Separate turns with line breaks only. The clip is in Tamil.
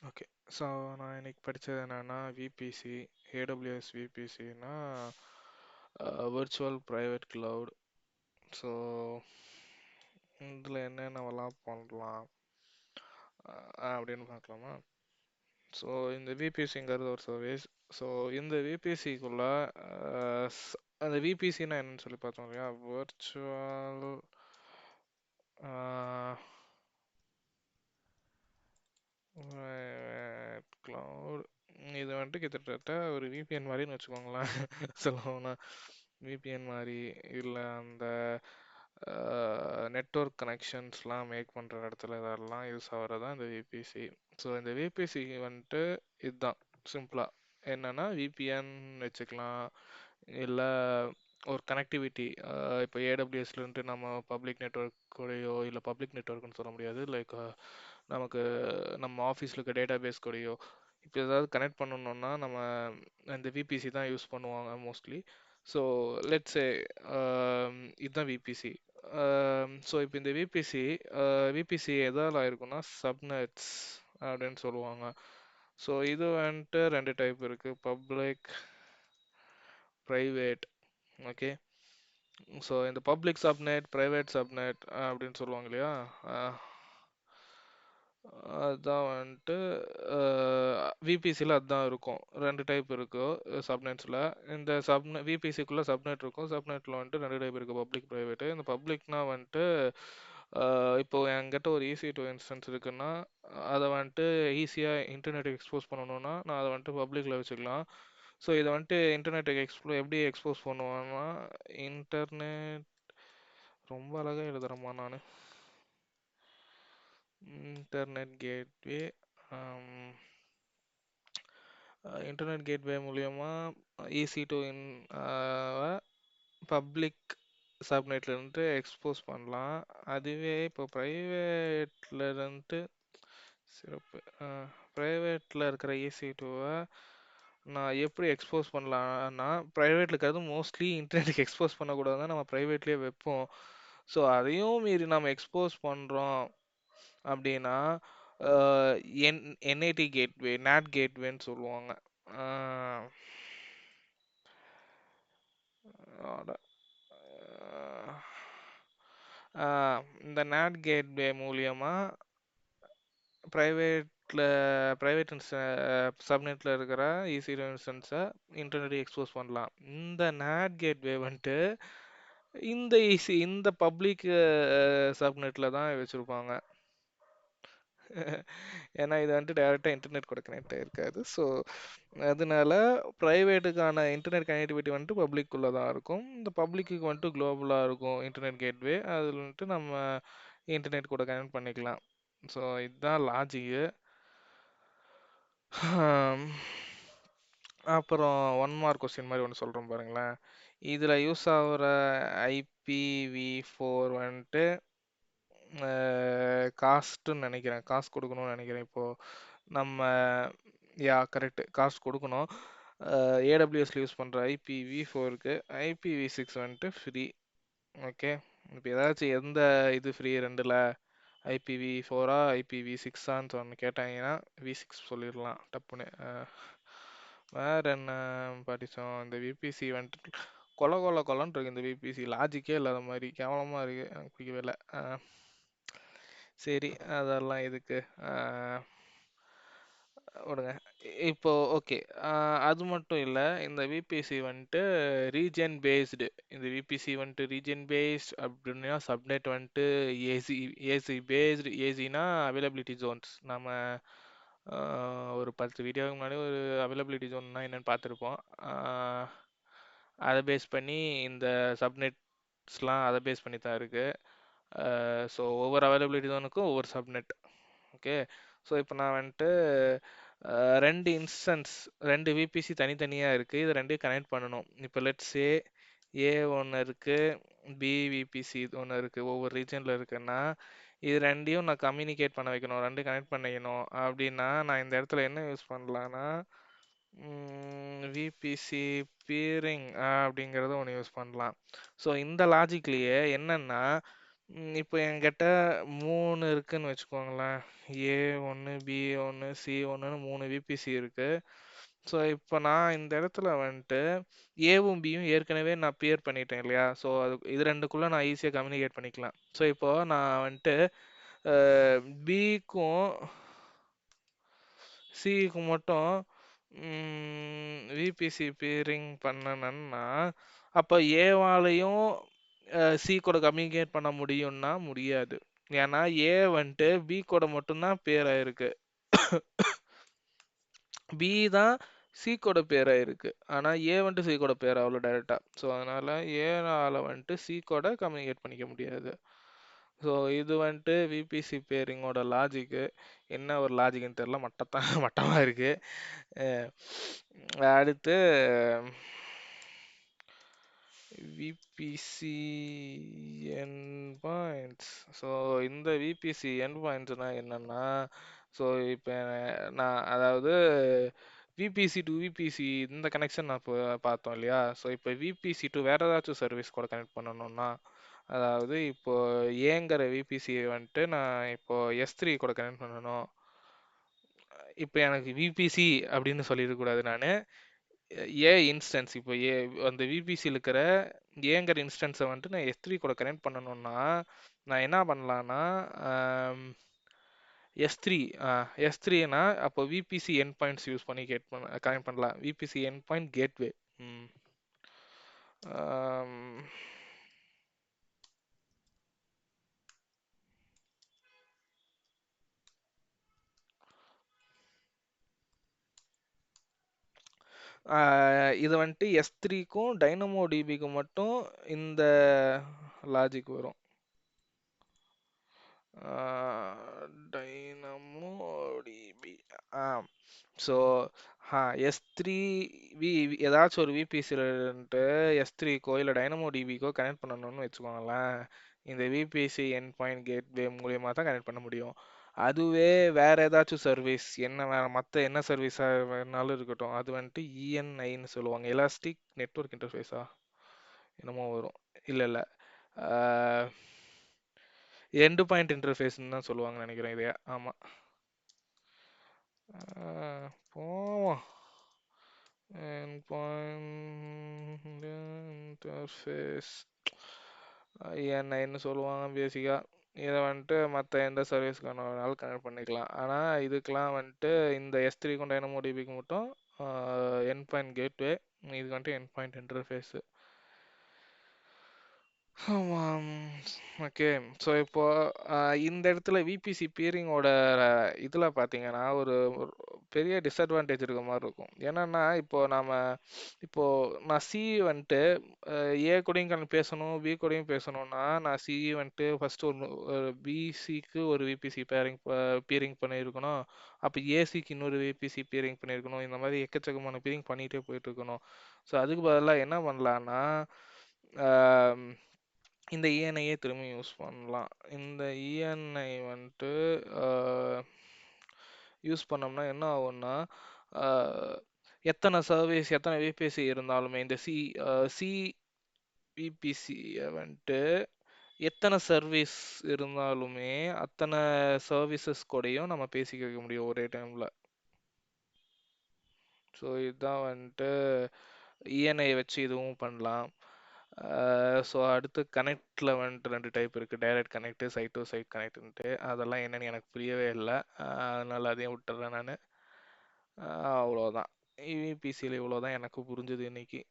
ஓகே. ஸோ நான் இன்னைக்கு படிச்சது என்னன்னா விபிசி, ஏடபிள்யூஎஸ் விபிசின்னா விர்ச்சுவல் ப்ரைவேட் கிளவுட். ஸோ இதில் என்னென்னவெல்லாம் பண்ணலாம் அப்படின்னு பார்க்கலாமா? ஸோ இந்த விபிசிங்கிறது ஒரு சர்வீஸ். ஸோ இந்த விபிசிக்குள்ள அந்த விபிசின்னா என்னன்னு சொல்லி பார்த்தோம் இல்லையா, விர்ச்சுவல் கிளவுட். இது வந்துட்டு கிட்டத்தட்ட ஒரு விபிஎன் மாதிரின்னு வச்சுக்கோங்களேன். சொல்லணும்னா விபிஎன் மாதிரி இல்லை, அந்த நெட்வொர்க் கனெக்ஷன்ஸ்லாம் மேக் பண்ணுற இடத்துல இதெல்லாம் யூஸ் ஆகிறது தான் இந்த விபிசி. ஸோ இந்த விபிசி வந்துட்டு இதுதான் சிம்பிளாக என்னன்னா விபிஎன் வச்சுக்கலாம், இல்லை ஒரு கனெக்டிவிட்டி. இப்போ ஏடபிள்யூஎஸ்லேருந்து நம்ம பப்ளிக் நெட்வொர்க் கூடயோ, இல்லை பப்ளிக் நெட்வொர்க்னு சொல்ல முடியாது, லைக் நமக்கு நம்ம ஆஃபீஸில் இருக்க டேட்டா பேஸ் கூடயோ இப்போ ஏதாவது கனெக்ட் பண்ணணும்னா நம்ம இந்த விபிசி தான் யூஸ் பண்ணுவாங்க மோஸ்ட்லி. ஸோ லெட்ஸே இதுதான் விபிசி. ஸோ இப்போ இந்த விபிசி விபிசி எதால் ஆயிருக்குன்னா சப்நெட்ஸ் அப்படின்னு சொல்லுவாங்க. ஸோ இது வந்துட்டு ரெண்டு டைப் இருக்குது, பப்ளிக், ப்ரைவேட். ஓகே. ஸோ இந்த பப்ளிக் சப்நெட், ப்ரைவேட் சப்நெட் அப்படின்னு சொல்லுவாங்க இல்லையா, அதுதான் வந்துட்டு விபிசியில் அதுதான் இருக்கும். ரெண்டு டைப் இருக்குது சப்நெட்ஸில். இந்த விபிசிக்குள்ளே சப்நெட் இருக்கும். சப்நெட்டில் வந்துட்டு ரெண்டு டைப் இருக்குது, பப்ளிக், ப்ரைவேட்டு. இந்த பப்ளிக்னா வந்துட்டு இப்போ என்கிட்ட ஒரு EC2 இன்ஸ்டன்ஸ் இருக்குன்னா அதை வந்துட்டு ஈஸியாக இன்டர்நெட்டுக்கு எக்ஸ்போஸ் பண்ணணும்னா நான் அதை வந்துட்டு பப்ளிக்கில் வச்சுக்கலாம். ஸோ இதை வந்துட்டு இன்டர்நெட்டுக்கு எப்படி எக்ஸ்போஸ் பண்ணுவேன்னா, இன்டர்நெட் ரொம்ப அழகாக எழுதுகிறேம்மா நான். இன்டர்நெட் கேட்வே இன்டர்நெட் கேட்வே மூலியமா EC2 பப்ளிக் சப்நெட்லேருந்து எக்ஸ்போஸ் பண்ணலாம். அதுவே இப்போ ப்ரைவேட்டில் இருந்து சிறப்பு ப்ரைவேட்டில் இருக்கிற EC2-வை நான் எப்படி எக்ஸ்போஸ் பண்ணலான்னா, ப்ரைவேட்டில் இருக்கிறது மோஸ்ட்லி இன்டர்நெட்டுக்கு எக்ஸ்போஸ் பண்ணக்கூடாது நம்ம ப்ரைவேட்லேயே வைப்போம். ஸோ அதையும் மீறி நம்ம எக்ஸ்போஸ் பண்ணுறோம் அப்படின்னா என்ஐடி கேட்வே, நேட் கேட்வேன்னு சொல்லுவாங்க. இந்த நேட் கேட்வே மூலியமா ப்ரைவேட்டில் ப்ரைவேட் சப்நெட்டில் இருக்கிற EC2 இன்ஸ்டன்ஸை இன்டர்நெட் எக்ஸ்போஸ் பண்ணலாம். இந்த நேட் கேட்வே வந்துட்டு இந்த பப்ளிக் சப்நெட்டில் தான் வச்சுருப்பாங்க. ஏன்னா இது வந்துட்டு டைரெக்டாக இன்டர்நெட் கூட கனெக்ட் ஆகிருக்காது. ஸோ அதனால ப்ரைவேட்டுக்கான இன்டர்நெட் கனெக்டிவிட்டி வந்துட்டு பப்ளிக்குள்ளே தான் இருக்கும். இந்த பப்ளிக்கு வந்துட்டு குளோபலாக இருக்கும் இன்டர்நெட் கேட்வே. அதில் வந்துட்டு நம்ம இன்டர்நெட் கூட கனெக்ட் பண்ணிக்கலாம். ஸோ இதுதான் லாஜிக்கு. அப்புறம் ஒன் மார்க் கொஸ்டின் மாதிரி ஒன்று சொல்கிறோம் பாருங்களேன். இதில் யூஸ் ஆகிற IPv4 வந்துட்டு காஸ்ட்டுன்னு நினைக்கிறேன், காசு கொடுக்கணும்னு நினைக்கிறேன். இப்போது நம்ம கரெக்டு, காசு கொடுக்கணும். ஏடபிள்யூஎஸ்ல யூஸ் பண்ணுற IPv4க்கு IPv6 வந்துட்டு ஃப்ரீ. ஓகே. இப்போ ஏதாச்சும் எந்த இது ஃப்ரீ ரெண்டில், IPv4 IPv6 ஒன்று கேட்டாங்கன்னா V6 சொல்லிடலாம் டப்புன்னு. வேற என்ன படித்தோம்? இந்த விபிசி வந்துட்டு கொலன்னு இருக்கு. இந்த விபிசி லாஜிக்கே இல்லாத மாதிரி கேவலமாக இருக்குது, எனக்கு பிடிக்கவே இல்லை. சரி, அதெல்லாம் எதுக்கு விடுங்க. இப்போ ஓகே, அது மட்டும் இல்லை, இந்த விபிசி வந்துட்டு ரீஜன் பேஸ்டு. இந்த விபிசி வந்துட்டு ரீஜன் பேஸ்ட் அப்படின்னா சப்நெட் வந்துட்டு ஏசி பேஸ்டு. ஏசினா அவைலபிலிட்டி ஜோன்ஸ். நம்ம ஒரு 10 வீடியோவுக்கு முன்னாடி ஒரு அவைலபிலிட்டி ஜோன்னா என்னென்னு பார்த்துருப்போம். அதை பேஸ் பண்ணி இந்த சப்நெட்ஸ்லாம் அதை பேஸ் பண்ணி தான் இருக்குது. ஸோ ஒவ்வொரு அவைலபிலிட்டி ஜோனுக்கும் ஒவ்வொரு சப்நெட். ஓகே. ஸோ இப்போ நான் வந்துட்டு ரெண்டு இன்ஸ்டன்ஸ், ரெண்டு விபிசி தனித்தனியாக இருக்குது, இது ரெண்டையும் கனெக்ட் பண்ணணும். இப்போ லெட்ஸே ஏ ஒன்று இருக்குது, பிவிபிசி ஒன்று இருக்குது, ஒவ்வொரு ரீஜனில் இருக்குன்னா இது ரெண்டையும் நான் கம்யூனிகேட் பண்ண வைக்கணும், ரெண்டு கனெக்ட் பண்ணிக்கணும். அப்படின்னா நான் இந்த இடத்துல என்ன யூஸ் பண்ணலான்னா விபிசி பீரிங் அப்படிங்கிறத ஒன்று யூஸ் பண்ணலாம். ஸோ இந்த லாஜிக்லேயே என்னென்னா இப்போ என்கிட்ட 3 இருக்குன்னு வச்சுக்கோங்களேன். ஏ ஒன்று, பி ஒன்று, சி ஒன்றுன்னு 3 விபிசி இருக்கு. ஸோ இப்போ நான் இந்த இடத்துல வந்துட்டு ஏவும் பியும் ஏற்கனவே நான் பியர் பண்ணிட்டேன் இல்லையா? ஸோ அது இது ரெண்டுக்குள்ள நான் ஈஸியாக கம்யூனிகேட் பண்ணிக்கலாம். ஸோ இப்போ நான் வந்துட்டு பிக்கும் சிக்கு மட்டும் விபிசி பியரிங் பண்ணணும்னா அப்போ ஏவாலையும் சி கூட கம்யூனிகேட் பண்ண முடியும்னா முடியாது. ஏன்னா ஏ வந்துட்டு பி கூட மட்டும்தான் பேர் ஆயிருக்கு. பி தான் சி கூட பேர் ஆயிருக்கு. ஆனா ஏ வந்துட்டு சி கூட பேர் ஆகல டைரக்டா. ஸோ அதனால ஏனால வந்துட்டு சி கூட கம்யூனிகேட் பண்ணிக்க முடியாது. ஸோ இது வந்துட்டு விபிசி பேரிங்கோட லாஜிக்கு. என்ன ஒரு லாஜிக்னு தெரியல, மட்டத்தான் மட்டமா இருக்கு. அஹ் அடுத்து விபிசி என் பாயிண்ட்ஸ். ஸோ இந்த விபிசி என் பாயிண்ட்ஸ்னா என்னன்னா, ஸோ இப்போ நான் அதாவது விபிசி டு விபிசி இந்த கனெக்ஷன் நான் இப்போ பார்த்தோம் இல்லையா? ஸோ இப்போ விபிசி டு வேற ஏதாச்சும் சர்வீஸ் கூட கனெக்ட் பண்ணணும்னா, அதாவது இப்போ ஏங்கிற விபிசி வந்துட்டு நான் இப்போ S3 கூட கனெக்ட் பண்ணணும். இப்போ எனக்கு விபிசி அப்படின்னு சொல்லிடக்கூடாது நான். ஏ இன்ஸ்டன்ஸ் இப்போ அந்த விபிசியில் இருக்கிற ஏங்கிற இன்ஸ்டன்ஸை வந்துட்டு நான் S3 கூட கனெக்ட் பண்ணணும்னா நான் என்ன பண்ணலான்னா S3 S3னா அப்போ விபிசி என் பாயிண்ட்ஸ் யூஸ் பண்ணி கனெக்ட் பண்ணலாம். விபிசி என் பாயிண்ட் கேட்வே. இது வந்துட்டு S3க்கும் டைனமோ டிபிக்கும் மட்டும் இந்த லாஜிக் வரும். Dynamo DP. ஸோ S3 ஏதாச்சும் ஒரு விபிசிலன்ட்டு S3க்கோ இல்லை டைனமோ டிபிக்கோ கனெக்ட் பண்ணணும்னு வச்சுக்கோங்களேன். இந்த விபிசி என் பாயிண்ட் கேட்வே மூலியமா தான் கனெக்ட் பண்ண முடியும். அதுவே வேற ஏதாச்சும் சர்வீஸ் என்ன வேற மற்ற என்ன சர்வீஸாக வேணாலும் இருக்கட்டும், அது வந்துட்டு இஎன்ஐன்னு சொல்லுவாங்க. எலாஸ்டிக் நெட்வொர்க் இன்டர்ஃபேஸா என்னமோ வரும். இல்லை இல்லை, எண்டு பாயிண்ட் இன்டர்ஃபேஸ்ன்னு தான் சொல்லுவாங்கன்னு நினைக்கிறேன் இதையா. ஆமாம், போவோம். எண்ட் பாயிண்ட் இன்டர்ஃபேஸ் என்ன சொல்லுவாங்க பேசிக்கா. இதை வந்துட்டு மற்ற எந்த சர்வீஸ்க்கான வேணாலும் கனெக்ட் பண்ணிக்கலாம். ஆனால் இதுக்கெலாம் வந்துட்டு இந்த S3க்கும் டைனமோ டிபிக்கு மட்டும் என் பாயிண்ட் கேட்வே, இதுக்கு வந்துட்டு என் பாயிண்ட் இன்டர்ஃபேஸு. ஆமாம். ஓகே. ஸோ இப்போ இந்த இடத்துல விபிசி பியரிங்கோட இதில் பார்த்தீங்கன்னா ஒரு ஒரு பெரிய டிஸ்அட்வான்டேஜ் இருக்க மாதிரி இருக்கும். என்னன்னா இப்போ நான் சி வந்துட்டு ஏ கூடயும் பேசணும், பி கூடயும் பேசணும்னா நான் சி வந்துட்டு ஃபர்ஸ்ட் ஒரு பிசிக்கு ஒரு விபிசி பியரிங் பண்ணியிருக்கணும். அப்போ ஏசிக்கு இன்னொரு விபிசி பியரிங் பண்ணியிருக்கணும். இந்த மாதிரி எக்கச்சக்கமான பியரிங் பண்ணிகிட்டே போயிட்டு இருக்கணும். ஸோ அதுக்கு பதிலாக என்ன பண்ணலான்னா இந்த இஎன்ஐயே திரும்ப யூஸ் பண்ணலாம். இந்த இஎன்ஐ வந்துட்டு யூஸ் பண்ணோம்னா என்ன ஆகும்னா, எத்தனை சர்வீஸ் எத்தனை விபிசி இருந்தாலுமே இந்த சி விபிசியை வந்துட்டு எத்தனை சர்வீஸ் இருந்தாலுமே அத்தனை சர்வீசஸ் கூடயும் நம்ம பேசிக்க முடியும் ஒரே டைமில். ஸோ இதுதான் வந்துட்டு இஎன்ஐ வச்சு இதுவும் பண்ணலாம். ஸோ அடுத்து கனெக்டில் வந்துட்டு 2 டைப் இருக்குது, direct connect, site to site கனெக்ட்ன்ட்டு. அதெல்லாம் என்னன்னு எனக்கு புரியவே இல்லை, அதனால் அதையும் விட்டுறேன் நான். அவ்வளோதான், இவிபிசியில் இவ்வளோதான் எனக்கு புரிஞ்சுது இன்னைக்கு.